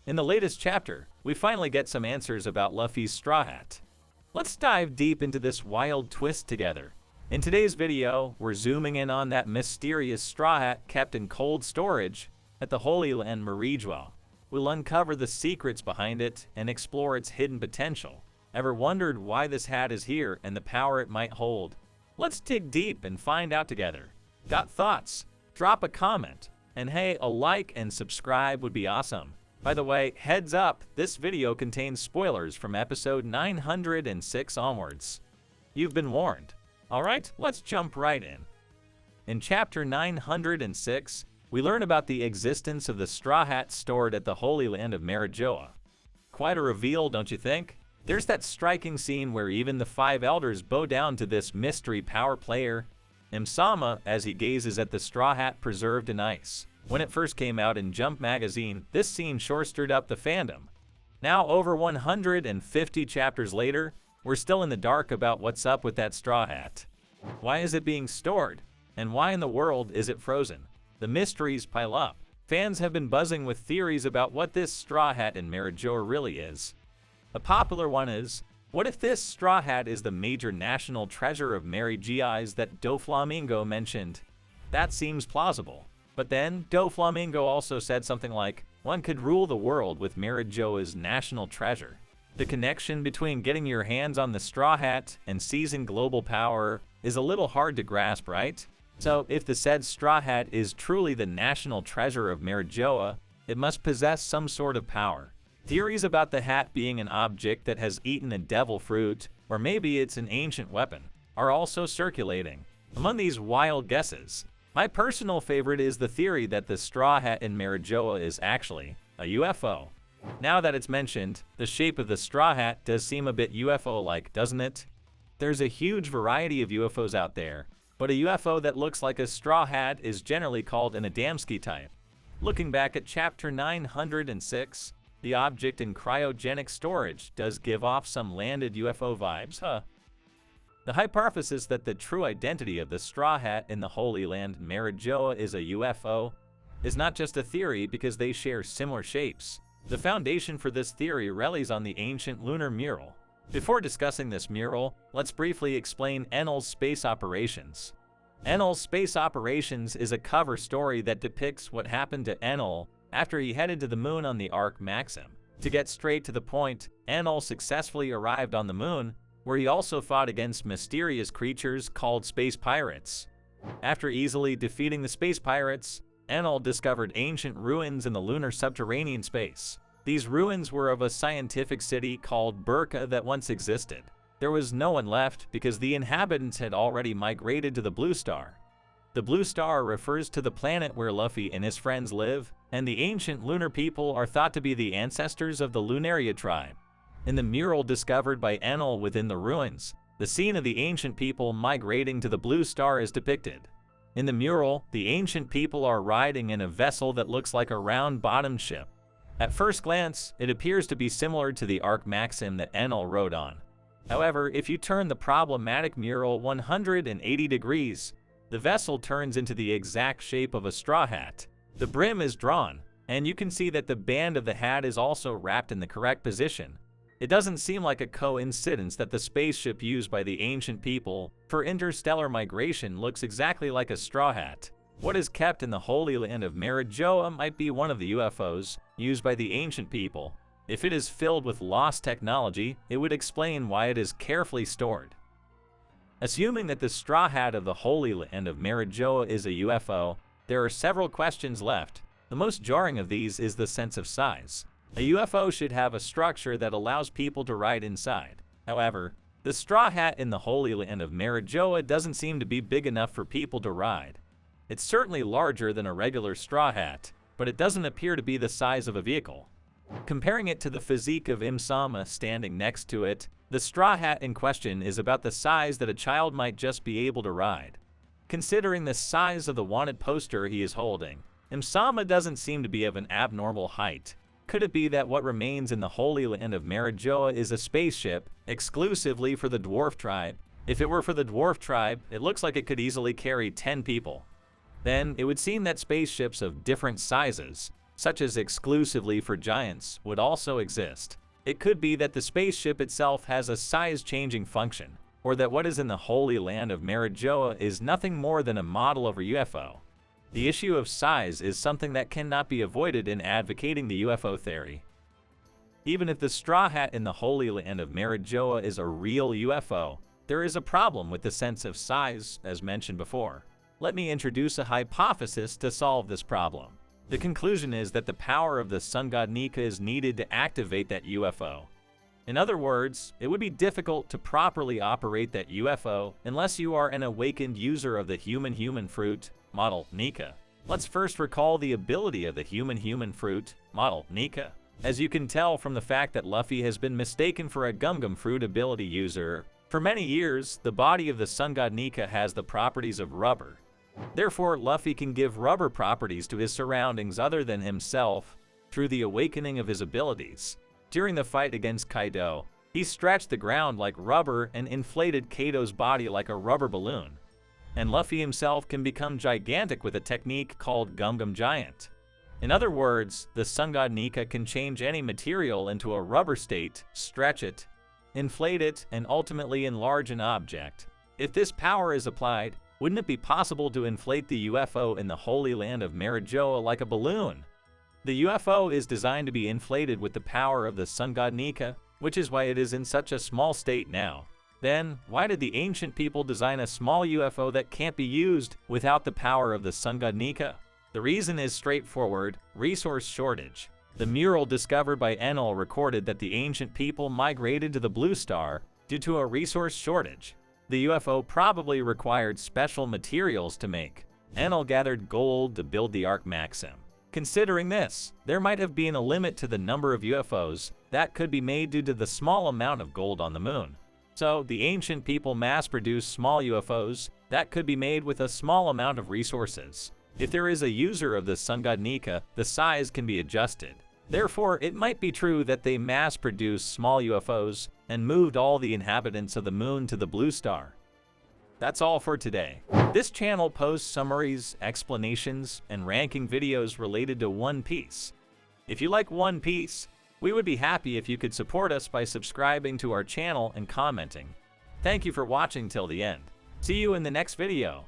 In the latest chapter, we finally get some answers about Luffy's Straw Hat. Let's dive deep into this wild twist together. In today's video, we're zooming in on that mysterious straw hat kept in cold storage at the Holy Land Marijua. We'll uncover the secrets behind it and explore its hidden potential. Ever wondered why this hat is here and the power it might hold? Let's dig deep and find out together. Got thoughts? Drop a comment. And hey, a like and subscribe would be awesome. By the way, heads up, this video contains spoilers from episode 906 onwards. You've been warned. Alright, let's jump right in. In chapter 906, we learn about the existence of the straw hat stored at the Holy Land of Marijua. Quite a reveal, don't you think? There's that striking scene where even the 5 elders bow down to this mystery power player, Imsama, as he gazes at the straw hat preserved in ice. When it first came out in Jump magazine, this scene sure stirred up the fandom. Now, over 150 chapters later, we're still in the dark about what's up with that straw hat. Why is it being stored? And why in the world is it frozen? The mysteries pile up. Fans have been buzzing with theories about what this straw hat in Marijua really is. A popular one is, what if this straw hat is the major national treasure of Marijua that Doflamingo mentioned? That seems plausible. But then, Doflamingo also said something like, one could rule the world with Marijua's national treasure. The connection between getting your hands on the straw hat and seizing global power is a little hard to grasp, right? So, if the said straw hat is truly the national treasure of Marijua, it must possess some sort of power. Theories about the hat being an object that has eaten a devil fruit, or maybe it's an ancient weapon, are also circulating. Among these wild guesses, my personal favorite is the theory that the straw hat in Marijua is actually a UFO. Now that it's mentioned, the shape of the straw hat does seem a bit UFO-like, doesn't it? There's a huge variety of UFOs out there, but a UFO that looks like a straw hat is generally called an Adamski type. Looking back at chapter 906, the object in cryogenic storage does give off some landed UFO vibes, huh? The hypothesis that the true identity of the straw hat in the Holy Land Marijua is a UFO is not just a theory because they share similar shapes. The foundation for this theory relies on the ancient lunar mural. Before discussing this mural, let's briefly explain Enel's space operations. Enel's space operations is a cover story that depicts what happened to Enel after he headed to the moon on the Ark Maxim. To get straight to the point, Enel successfully arrived on the moon, where he also fought against mysterious creatures called space pirates. After easily defeating the space pirates, Enel discovered ancient ruins in the lunar subterranean space. These ruins were of a scientific city called Burka that once existed. There was no one left because the inhabitants had already migrated to the Blue Star. The Blue Star refers to the planet where Luffy and his friends live, and the ancient lunar people are thought to be the ancestors of the Lunaria tribe. In the mural discovered by Enel within the ruins, the scene of the ancient people migrating to the Blue Star is depicted. In the mural, the ancient people are riding in a vessel that looks like a round-bottomed ship. At first glance, it appears to be similar to the Ark Maxim that Enel rode on. However, if you turn the problematic mural 180 degrees, the vessel turns into the exact shape of a straw hat. The brim is drawn, and you can see that the band of the hat is also wrapped in the correct position. It doesn't seem like a coincidence that the spaceship used by the ancient people for interstellar migration looks exactly like a straw hat. What is kept in the Holy Land of Marijua might be one of the UFOs used by the ancient people. If it is filled with lost technology, it would explain why it is carefully stored. Assuming that the straw hat of the Holy Land of Marijua is a UFO, there are several questions left. The most jarring of these is the sense of size. A UFO should have a structure that allows people to ride inside. However, the straw hat in the Holy Land of Marijua doesn't seem to be big enough for people to ride. It's certainly larger than a regular straw hat, but it doesn't appear to be the size of a vehicle. Comparing it to the physique of Imsama standing next to it, the straw hat in question is about the size that a child might just be able to ride. Considering the size of the wanted poster he is holding, Imsama doesn't seem to be of an abnormal height. Could it be that what remains in the Holy Land of Marijua is a spaceship exclusively for the dwarf tribe? If it were for the dwarf tribe, it looks like it could easily carry 10 people. Then, it would seem that spaceships of different sizes such as exclusively for giants, would also exist. It could be that the spaceship itself has a size-changing function, or that what is in the Holy Land of Marijoa is nothing more than a model of a UFO. The issue of size is something that cannot be avoided in advocating the UFO theory. Even if the Straw Hat in the Holy Land of Marijoa is a real UFO, there is a problem with the sense of size, as mentioned before. Let me introduce a hypothesis to solve this problem. The conclusion is that the power of the sun god Nika is needed to activate that UFO. In other words, it would be difficult to properly operate that UFO unless you are an awakened user of the human fruit model Nika. Let's first recall the ability of the human fruit model Nika. As you can tell from the fact that Luffy has been mistaken for a gum fruit ability user, for many years, the body of the sun god Nika has the properties of rubber. Therefore, Luffy can give rubber properties to his surroundings other than himself through the awakening of his abilities. During the fight against Kaido, he stretched the ground like rubber and inflated Kaido's body like a rubber balloon. And Luffy himself can become gigantic with a technique called Gum Giant. In other words, the sun god Nika can change any material into a rubber state, stretch it, inflate it, and ultimately enlarge an object. If this power is applied, wouldn't it be possible to inflate the UFO in the Holy Land of Marijoa like a balloon? The UFO is designed to be inflated with the power of the sun god Nika, which is why it is in such a small state now. Then, why did the ancient people design a small UFO that can't be used without the power of the sun god Nika? The reason is straightforward: resource shortage. The mural discovered by Enel recorded that the ancient people migrated to the Blue Star due to a resource shortage. The UFO probably required special materials to make. Enel gathered gold to build the Arc Maxim. Considering this, there might have been a limit to the number of UFOs that could be made due to the small amount of gold on the moon. So, the ancient people mass-produced small UFOs that could be made with a small amount of resources. If there is a user of the sun god Nika, the size can be adjusted. Therefore, it might be true that they mass-produced small UFOs and moved all the inhabitants of the moon to the Blue Star. That's all for today. This channel posts summaries, explanations, and ranking videos related to One Piece. If you like One Piece, we would be happy if you could support us by subscribing to our channel and commenting. Thank you for watching till the end. See you in the next video.